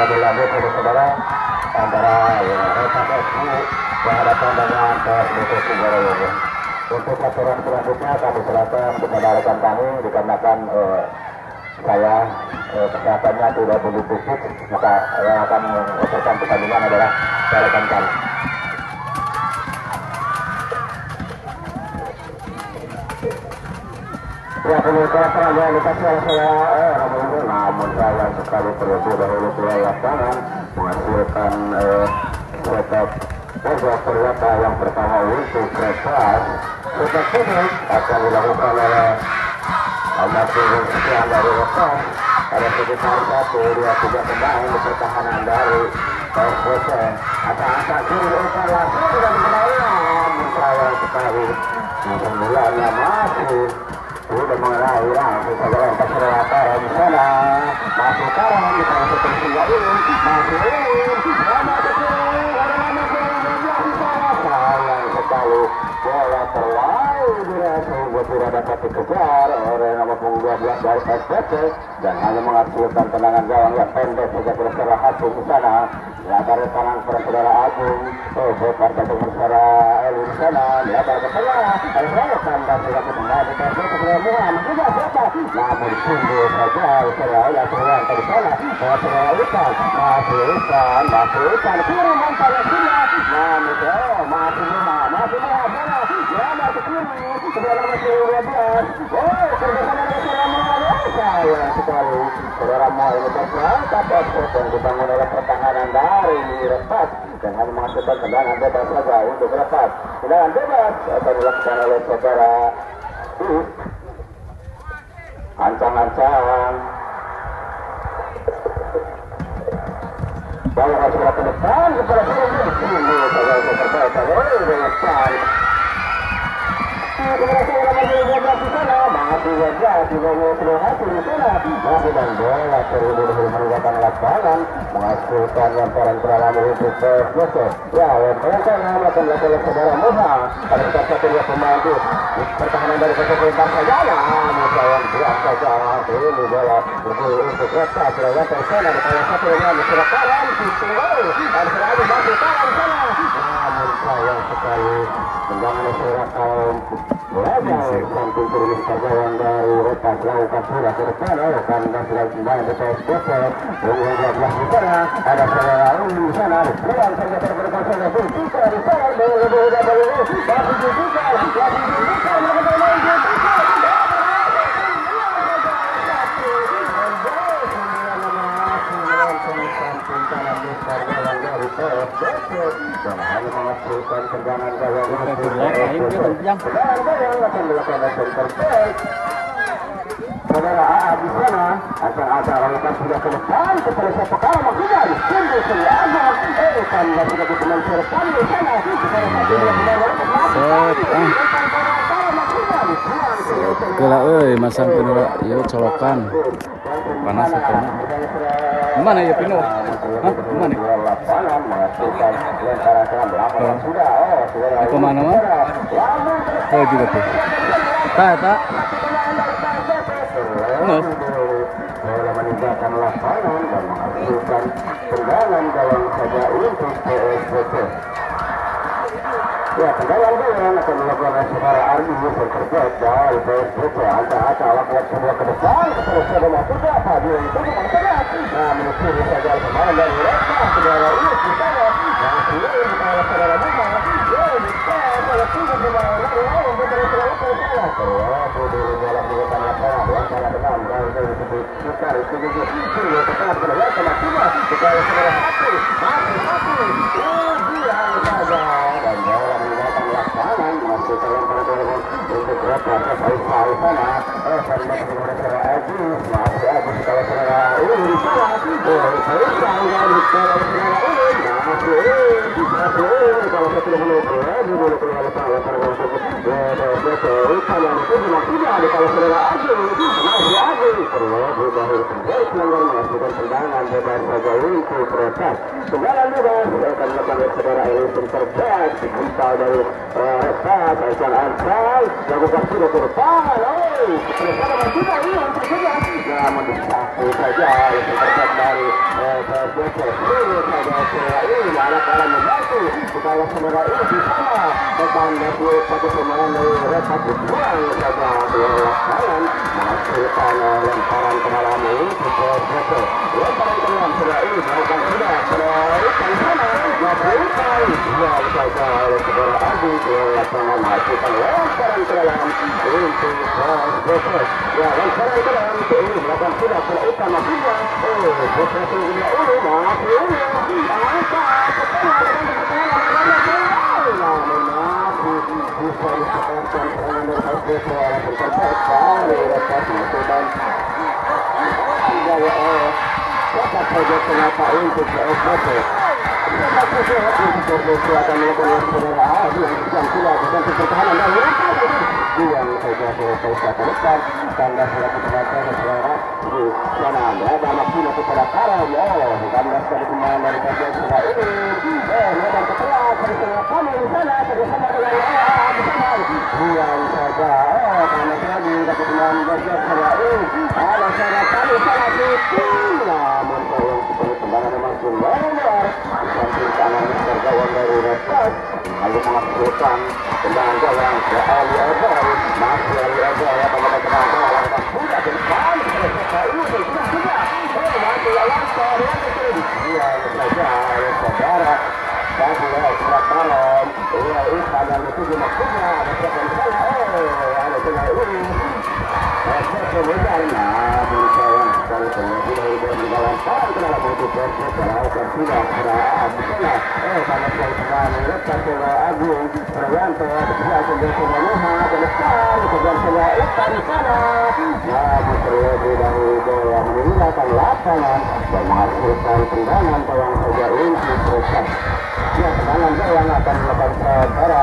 dilanjut saudara antara Rekan SU berhadapan dengan PSBC Singarayogo. Untuk aturan selanjutnya kami serahkan kepada rekan kami dikarenakan saya kesehatannya tidak begitu fit, maka yang akan mengusulkan pertandingan adalah rekan kami. Ya, pemirsa yang dikasih oleh saya, namun sayang sekali terlebih dahulu keluar lapangan menghasilkan setup pojok ternyata yang pertama untuk Krepas. Setup ini akan dilakukan oleh Almarhum sekian dari Repas. Ada sekitar 1, 2, 3 pemain di pertahanan dari PSBC. Angka kiri umpan langsung tidak dikenal, namun sayang sekali sembilannya masih sudah mengenai langsung saja lempar ke lapangan di sana. Masih karam di sana seperti ini, masih sayang sekali bola terlalu dirasa tidak dapat dikejar oleh nomor punggung 12 dari SPC dan hanya menghasilkan tendangan gawang yang pendek saja bersara Hasim di sana. Lebar ke kanan para saudara Agung, Bokar jatuh bersara Eli di sana, lebar ke tengah, ada serangan dan sudah kembali ke saudara Muhammad juga siapa? Namun sungguh saja saudara serangan ke sana, saudara Ikan, masih Ikan, kiri mantan sini, namun masih bola, lebar ke kiri, saudara masih 12, kerjasama dengan saudara Muhammad, sayang sekali, saudara Muhammad terserangkap yang dibangun oleh pertahanan dari Repas dan hanya menghasilkan tendangan bebas saja untuk Repas. Tendangan bebas akan dilakukan oleh saudara ancang-ancang bahwa sudah ke depan kepada ini saudara terbaik dengan sekali. Masih wajah di bawah seluruh hati di sana. Masih dan bola terhubung meninggalkan lapangan menghasilkan lemparan terlalu untuk PSBC. Ya, lemparan sana akan dilakukan oleh saudara Muha. Ada sekitar 1-2 pemain di pertahanan dari PSBC Barcelona. Sayang biar saja ini bola berguna untuk Repas. Lemparan sana di salah satu dengan surat karam Cicinggol. Ada selalu masih karam sana. Namun sayang sekali tendangan surat karam Raja samping turun perjalanan dari Repas lakukan sudah ke depan akan dan sudah kembali ke PSBC dengan 12 di sana ada saudara di sana ruang saja terberkan saja Zulfikar di sana boleh masih Zulfikar dan hanya menghasilkan tendangan gawang saudara AA di sana akan lakukan sudah ke depan kepada siapa kalah maksudnya sungguh selama karena sudah berteman serpan di sana gila masang pinu yuk colokan panas atau mana ya pinu mana itu mana mah juga tuh tak bola meninggalkan lapangan dan menghasilkan tendangan gawang saja untuk PSBC. Ya, tendangan gawang akan dilakukan oleh saudara Ardi yang terbaik dari PSBC. Angka lakukan sebuah ke depan kepada saudara Maksudnya apa dia itu memang tegak. Nah, menyusuri saja pemain dari Repas saudara Ius di sana. Masih oleh saudara Muhammad. Ya, bisa oleh 3 pemain lain kepada saudara ke sana. Terlalu dulu bola meninggalkan lapangan. Antara dengan dari Sukar itu sungguh tepat keluar ke Maksudnya kepada saudara Hati. Dia saja dan bola meninggalkan lapangan masih terlempar untuk Repas Faisal sana. Sampai kepada saudara Agus masih Agus kalau saudara di sana. Faisal dari kalau saudara masih kalau saya tidak dulu keluar lapangan para betul yang itu maksudnya di kalau saudara Agus masih Agus terlebih dahulu kembali pelanggar menghasilkan tendangan bebas saja untuk Retas. Tendangan bebas akan melakukan saudara Ellison terbaik digital dari Retas. Aisyah Ansal lakukan sudah ke depan. Bersama sudah ini untuk saja. Namun disapu saja yang terbaik dari PSBC. Ini saja saudara ini arah-arah membantu supaya saudara ini bersama depan dari satu pemain dari Retas dibuang saja ke lapangan menghasilkan lemparan ke dalam ini PSBC. Lemparan ke dalam saudara ini melakukan sudah melarikan sana melakukan buang saja oleh saudara Agung ke lapangan menghasilkan lemparan ke dalam untuk PSBC. Ya, lemparan ke dalam ini melakukan sudah utama juga. PSBC punya ulu masih ulu angkat setelah namun masih bisa disebutkan serangan dari PSBC walaupun terbaik sekali Retas mencoba dapat saja kenapa untuk PSBC. Dapat saja untuk PSBC akan melakukan saudara Adi yang sedang dilakukan pertahanan dan buang saja PSBC ke depan tanda selaku penonton saudara di sana berada maksimal kepada Karam. Tanda dari pemain dari PSBC ini lebar ke tengah dari tengah kami di sana bersama dengan di sana buang saja panas lagi dari pemain PSBC ini ada sana kami sana namun sayang sekali tendangan masih lebar di samping kanan tergawang dari Retas lalu menghasilkan tendangan gawang ke Ali Eder masih Ali Eder ya pada tendangan gawang dan sudah depan selesai ini sudah masih lancar ya betul dia saja oleh saudara dan dia sudah talon dia Ihsan yang itu maksudnya ada sekian salah ada tengah ini sebenarnya namun sayang sekali terlebih dahulu di dalam parang ke dalam untuk PSBC lakukan sudah salah karena sekali pemain Retas saudara Agung Prianto dia sendiri menuha ke depan kemudian saudara Ihsan di sana namun terlebih dahulu bola meninggalkan lapangan dan menghasilkan tendangan gawang saja untuk Retas. Ya, tendangan gawang akan melakukan saudara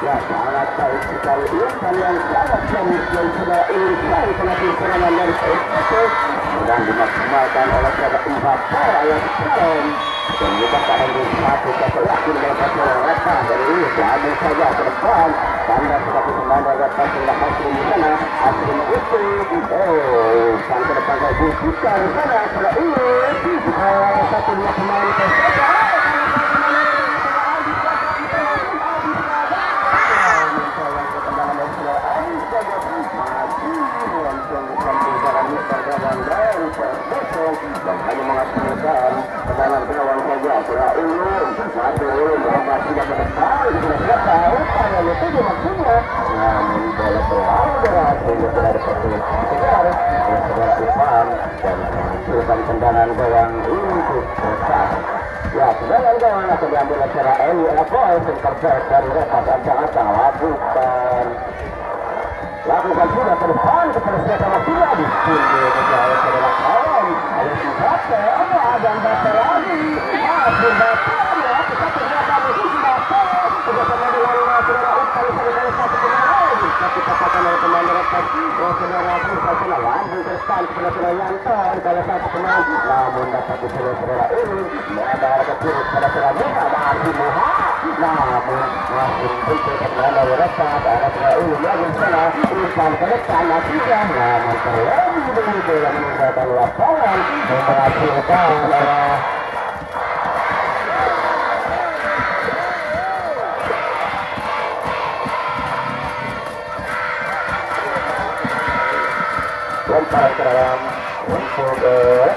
ya sangat baik sekali Ihsan yang sangat serius yang sudah Ihsan pelatih serangan dari PSBC sedang dimaksimalkan oleh saudara Imhab yang sekarang dan juga akan disatu yakin melepas oleh Retas dari ini diambil saja ke depan tanda seperti pemain dari Retas sudah hasil di sana hasil itu sang ke depan saya bukan di sana sudah ini satu dua pemain PSBC dan hanya menghasilkan tendangan gawang saja sudah ulung masih ulung masih tidak berdepan sudah selesai upaya itu maksudnya namun bola terlalu berat sehingga tidak ada pertolongan kejar oleh saudara Irfan dan menghasilkan tendangan gawang untuk Retas. Ya, tendangan gawang akan diambil oleh saudara Eli Elakoy yang terbaik dari Retas ancang-ancang lakukan sudah ke depan kepada siapa maksudnya di sini menjauh saudara kawan ada siapa ada yang baca lagi masih baca ya kita ternyata mesti baca bersama dengan saudara Utali saudara satu pemain tapi katakan oleh pemain Retas saudara Musa sudah lambung ke depan kepada saudara Yanto salah satu pemain namun dapat saudara ini ada harga turut pada saudara Musa masih Muha namun masih untuk pemain dari Retas ada saudara ini lagi sana Ihsan ke depan juga namun terlebih dahulu bola meninggalkan lapangan dan menghasilkan lemparan ke dalam untuk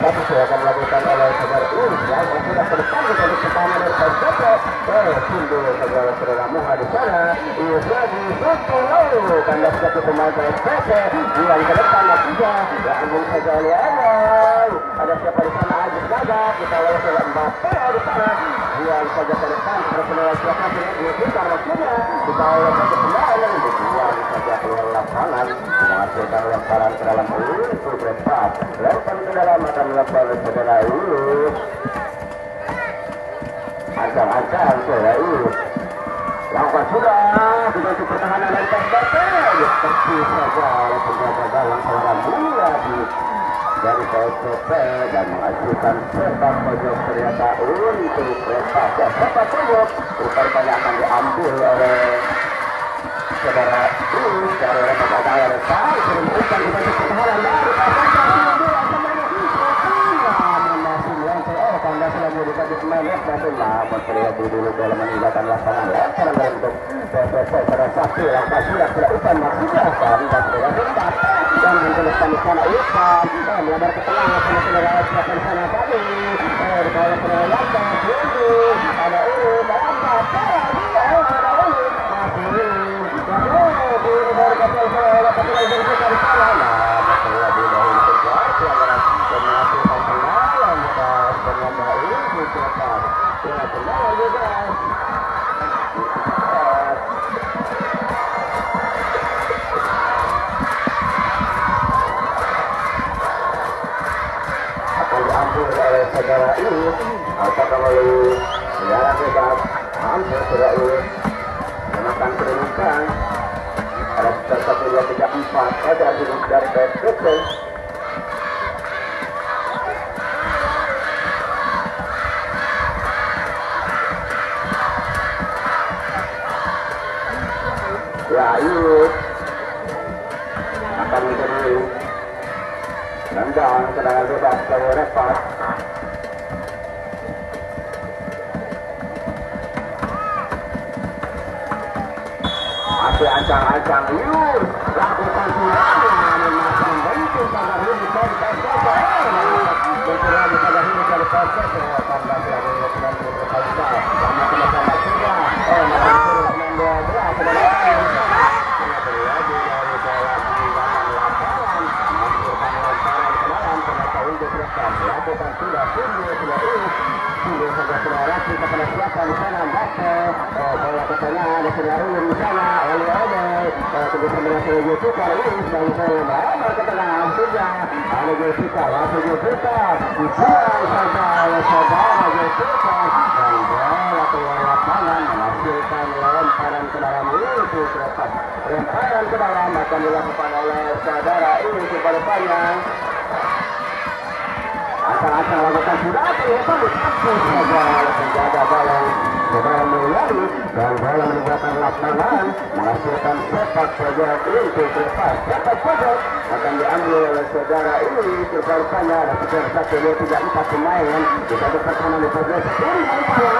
tapi saya akan melakukan oleh saudara ini yang sudah terdepan untuk pertama dari Persepsi timbul saudara Seramuha di sana lagi Sutolo kandas satu pemain Persepsi yang ke depan tiga yang ambil saja oleh awal ada siapa di sana Ajis Gaga kita lalu oleh Mbappe di sana yang saja ke depan personal siapa sini kita maksudnya kita oleh saja pemain yang dibuang saja keluar lapangan menghasilkan lemparan ke dalam untuk berempat lempar ke dalam akan melepas saudara Ius ancang-ancang saudara Ius lakukan sudah dibantu pertahanan dari Persepsi tapi saja oleh penjaga gawang seorang mulia dari Persepsi dan menghasilkan sepak pojok ternyata untuk lepas sepak pojok rupanya akan diambil oleh saudara Ius dari lepas ada lepas memberikan dibantu pertahanan dari Persepsi Anda sudah mendekati pemain nasional terlihat dulu dalam meninggalkan lapangan lemparan untuk Persepsi pada satu langkah sudah upah maksudnya dan sudah tempat dan menjelaskan di sana Ipan melebar ke tengah sama saudara siapkan sana tadi di bawah saudara Yanta Yudi ada Urus ada Mbappe ada Ulin masih di bawah kapal saudara kapal berbuka di sana masalah di bawah kejar pelanggaran dan menghasilkan tendangan bebas ternyata ini cepat ya tendangan bebas akan diambil oleh saudara ini apakah melalui jalan bebas hampir saudara ini menekan kedudukan ada 1, 2, 3, 4 ada dari Persepsi ya Ius akan menjadi nendang tendangan bebas dari Repas masih ancang-ancang Ius lakukan serangan masih membentuk saudara ini dari Persepsi berkurang saudara ini dari Persepsi karena sudah dengan berkali-kali sama sama sudah lakukan sudah sudah saja Raffi kepada siapa di sana Mbappe bola ke tengah ada saudara di sana oleh tunggu sama saudara Jessica ini dari saya melamar ke tengah sudah ada Jessica langsung Jessica diserang saja oleh saudara Jessica dan bola keluar lapangan menghasilkan lemparan ke dalam itu lepas lemparan ke dalam akan dilakukan oleh saudara ini kepada panjang ancang-ancang lakukan sudah terlepas ditampung saja oleh penjaga gawang saudara Mulyadi dan bola meninggalkan lapangan menghasilkan sepak pojok untuk lepas sepak pojok akan diambil oleh saudara ini terbarukannya ada sekitar 1, 2, 3, 4 pemain kita berpertahanan di pojok ini langsung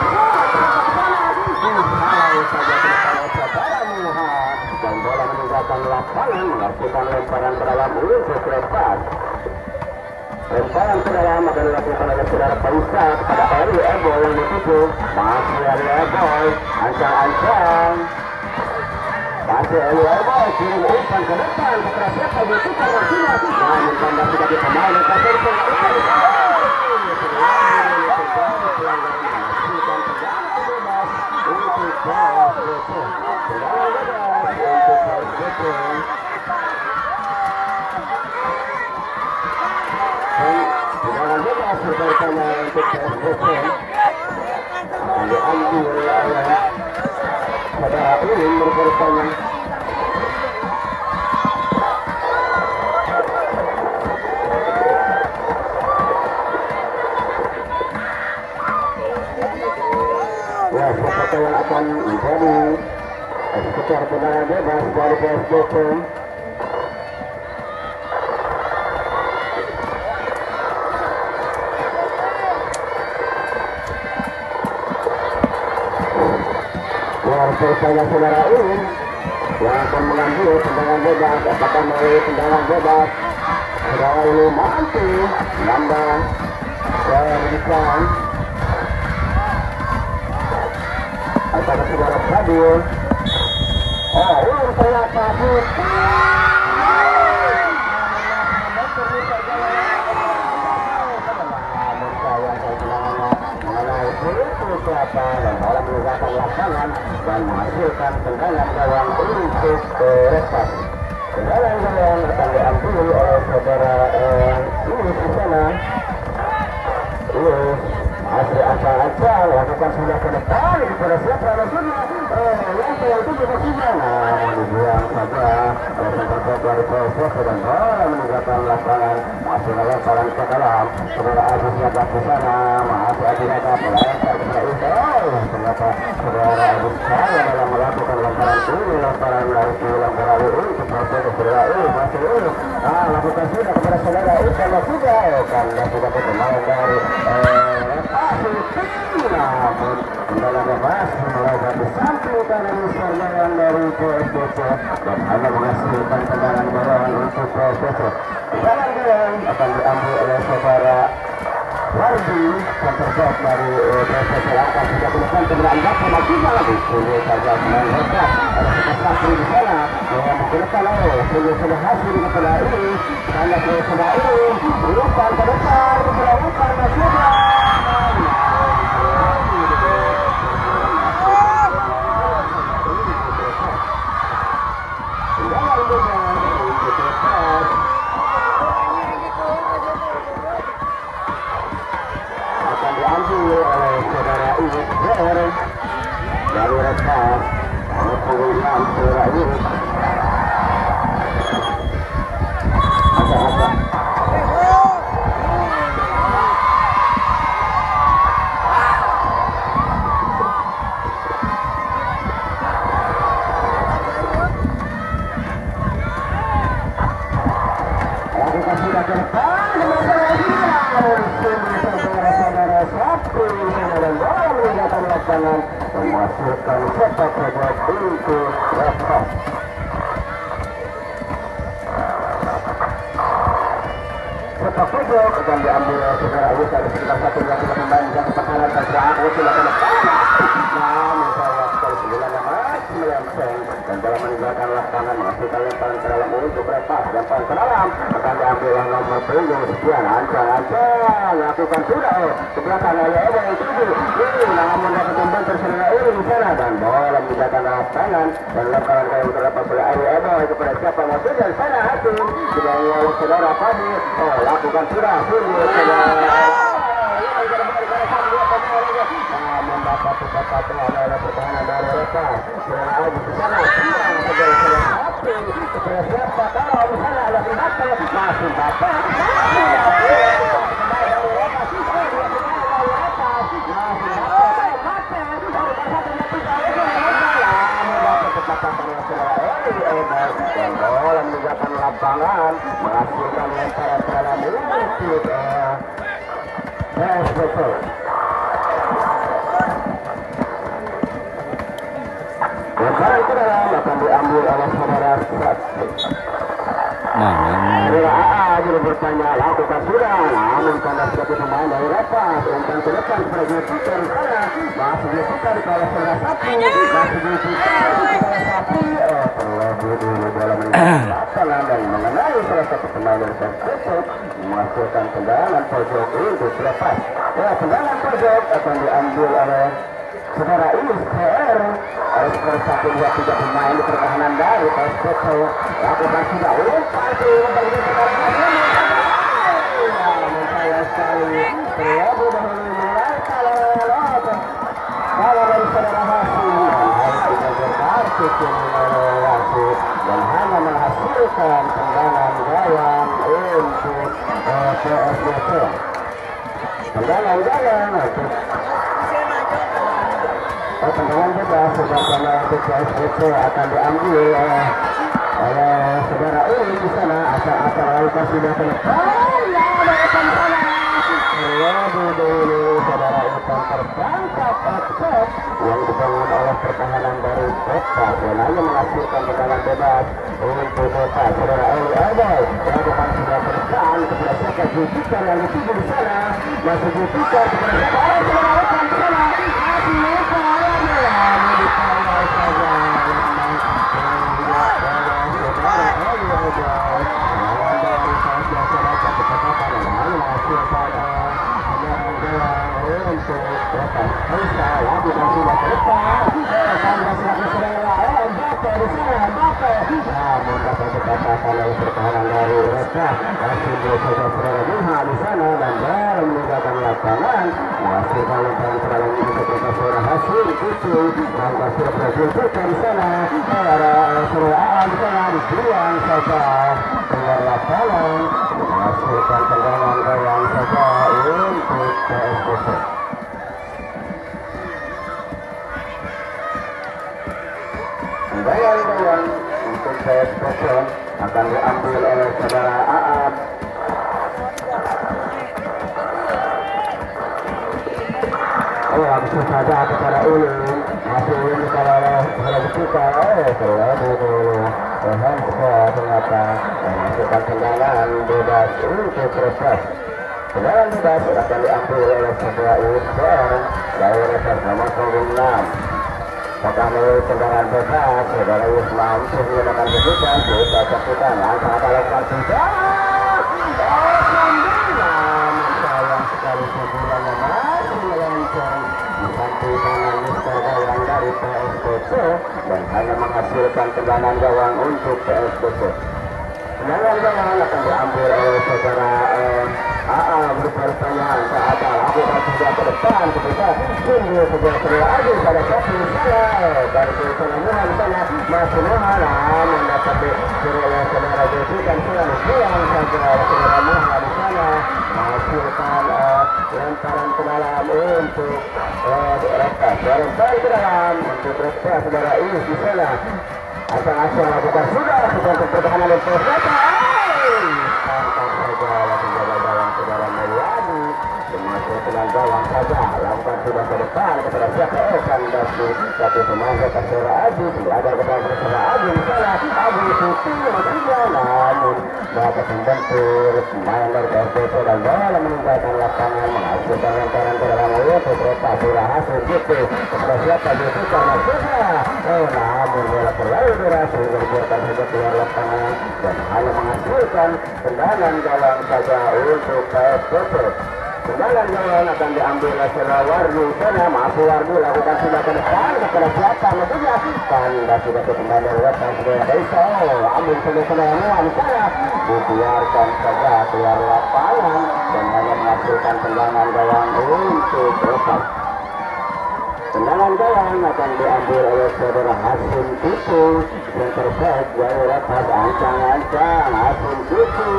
saja oleh saudara Muhammad dan bola meninggalkan lapangan menghasilkan lemparan ke dalam untuk lepas lemparan ke dalam akan dilakukan oleh saudara Paisa kepada Eli Ebo yang dituju masih Eli Ebo ancang-ancang masih Eli Ebo kirim umpan ke depan kepada siapa dituju maksudnya namun tanda sebagai pemain yang kasih Jangan lupa bersama untuk Persepsi akan diambil oleh saudara Ulin bersama ya siapa yang akan menjadi eksekutor tendangan bebas dari Persepsi Persepsi saudara Ulin yang akan mengambil tendangan bebas apakah melalui tendangan bebas saudara ini mampu nambah berikan antara saudara Fadil. Ternyata dan bola meninggalkan lapangan dan menghasilkan tendangan gawang untuk Repas. Tendangan gawang akan diambil oleh saudara Ius di sana. Ius masih ancang-ancang lakukan sudah ke depan kepada siapa maksudnya yang itu juga tidak, namun dibuang saja oleh center dari Polsek dan bola meninggalkan lapangan masih melemparan ke dalam. Saudara Agus Yabat di sana masih Adinata melempar kepada Ius. Ternyata saudara Agus saya dalam melakukan lemparan ini lemparan dari ulang kembali untuk Polsek saudara Ius masih Ius lakukan sudah kepada saudara Ius sama sudah karena sudah bermain dari namun tendangannya masih melebar di samping kanan serang dari PSDC dan hanya menghasilkan tendangan gawang untuk PSDC. Tendangan gawang akan diambil oleh saudara Wardi yang terjauh dari PSDC akan sudah menekan tendangan gawang maksudnya lagi sudah saja main hebat ada sepak di sana yang menggunakan sudah hasil kepada ini hanya ke saudara ini umpan ke depan kepada umpan maksudnya akan diambil oleh saudara Ius dari Repas mengumpulkan saudara Ius agak-agak lakukan sudah ke depan dan bola meninggalkan lapangan memasukkan sepak bola untuk Repas. Sepak bola akan diambil saudara Ius ada sekitar 1 pemain yang pertahanan dan aku silakan namun saya sekali sembilan masih melenceng dan bola meninggalkan lapangan menghasilkan lemparan ke dalam untuk Repas. Lemparan ke dalam akan diambil yang nomor 7 sekian ancang-ancang lakukan sudah ke belakang oleh Edo yang 7 namun dapat membantu saudara Ius di sana dan bola meninggalkan lapangan dan lemparan ke yang terlepas oleh Edo kepada siapa maksudnya di sana hasil sudah oleh saudara Fadil lakukan sudah mendapat satu oleh pertahanan dari Repas. Saudara Agus di sana kepada siapa kalau di sana ada Bapak masih Bapak dan bola meninggalkan lapangan menghasilkan lemparan ke dalam untuk PSDC. Lemparan ke dalam akan diambil oleh saudara Saudara AA juga bertanya lakukan sudah namun karena sebagai pemain dari Repas umpan ke depan kepada Jessica di sana masih Jessica di kalah saudara Sapi masih Jessica di kalah Sapi terlebih dulu bola meninggalkan lapangan dan mengenai salah satu pemain dari PSDC menghasilkan tendangan pojok untuk Repas. Tendangan pojok akan diambil oleh saudara Ius PR oleh skor 1-2-3 pemain di pertahanan dari PSDC lakukan sudah umpan ke bagi sekarang namun saya sekali terlebih dahulu mulai kalau dari saudara Hasim dan harus dikejar kartu wasit dan hanya menghasilkan tendangan gawang untuk PSDC. Tendangan gawang untuk tendangan bebas sebagai untuk PSDC akan diambil oleh saudara Ius di sana asal lakukan sudah ke depan terlebih dulu saudara Ius tertangkap offset yang dibangun oleh pertahanan dari PSDC lepas dan hanya menghasilkan tendangan bebas untuk kota saudara Eli Elboy. Lakukan sudah ke depan kepada siapa Zulfikar yang dituju di sana. Masih Zulfikar kepada siapa? Saudara Lekan di sana. Masih Lekan dikawal saja. Namun dapat dikatakan oleh pertahanan dari mereka masih berusaha seragam di sana dan baru meninggalkan lapangan menghasilkan lemparan serangan ini kepada seorang hasil itu dan hasil berhasil di sana ada serangan di sana dibuang saja keluar lapangan menghasilkan tendangan gawang saja untuk PSPC. Gawang untuk PSPC akan diambil oleh saudara Aab. Langsung saja kepada Ulin, masih Ulin dikawal oleh Zulfikar. Terlalu dulu Hansa ternyata memasukkan tendangan bebas untuk reses. Tendangan bebas akan diambil oleh saudara Usman dari reses nomor 6. Apakah melalui tendangan bebas saudara Usman mampu menggunakan kejutan kita caputan langkah akan lepas tidak. Sayang sekali sebulannya masih melenceng di samping tangan Mister Gawang dari PSPC dan hanya menghasilkan tendangan gawang untuk PSPC. Tendangan gawang akan diambil oleh saudara berpertanyaan ke atas lakukan sudah ke depan ketika sungguh saudara Adi pada satu salah dari keseluruhan sana masih Muhammad mendapat oleh saudara Zulfikar dan pulang saja saudara Muhammad di sana menghasilkan lemparan ke dalam untuk Rekta lemparan ke dalam untuk Rekta saudara Is di sana asal-asal lakukan sudah untuk pertahanan dan persata tangkap saja penjaga gawang saudara Meliani termasuk dengan gawang saja lakukan sudah ke depan kepada siapa dari satu pemain kepada saudara Adi berada kepada saudara Adi di sana Adi Suti masihnya namun dapat membentur pemain dari PSPC dan bola meninggalkan lapangan menghasilkan lemparan ke dalam untuk Rekta sudah hasil gitu kepada siapa Zulfikar maksudnya namun bola terlalu deras sehingga dibiarkan saja keluar lapangan dan hanya menghasilkan tendangan gawang saja untuk PSPC. Tendangan gawang akan diambil oleh saudara Wardi sana masih Wardi lakukan sudah ke depan kepada siapa maksudnya tanda sudah kembali dari lepas saudara Desa ambil saudara Muan sana dibiarkan saja keluar lapangan dan hanya menghasilkan tendangan gawang untuk lepas. Tendangan gawang akan diambil oleh saudara Hasim Tutu center back dari lepas ancang-ancang Hasim Tutu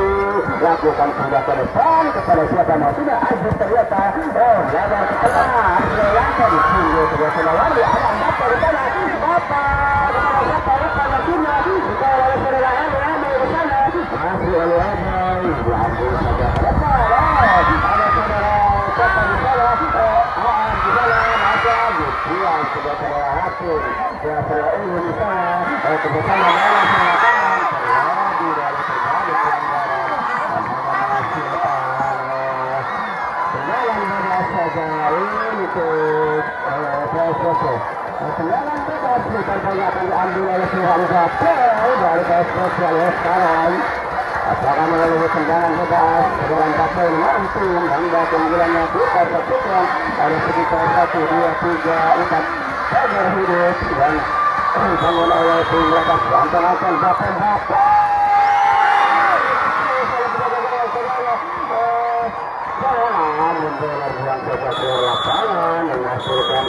lakukan sudah ke depan kepada siapa maksudnya Aziz ternyata lebar ke tengah Aziz disinggung sebuah senawan di alam bapak di sana bapak kepada siapa lupa maksudnya dikawal oleh saudara Eli di sana masih Eli diambil saja ke depan ada saudara siapa di sana di sana pulang sudah saudara Hasim saudara Eli di sana kebetulan dalam lapangan terjadi dari terjadi pelanggaran dan menghasilkan tendangan bebas saja untuk PSPC. Tendangan bebas rupanya akan diambil oleh Tuhan Gapel dari PSPC oleh sekarang. Apakah melalui tendangan bebas dalam Gapel mampu menambah keunggulannya kita satukan ada sekitar 1, 2, 3, 4 saja hidup dan bangun oleh tim lepas antara-antara Gapel membola buang ke lapangan menghasilkan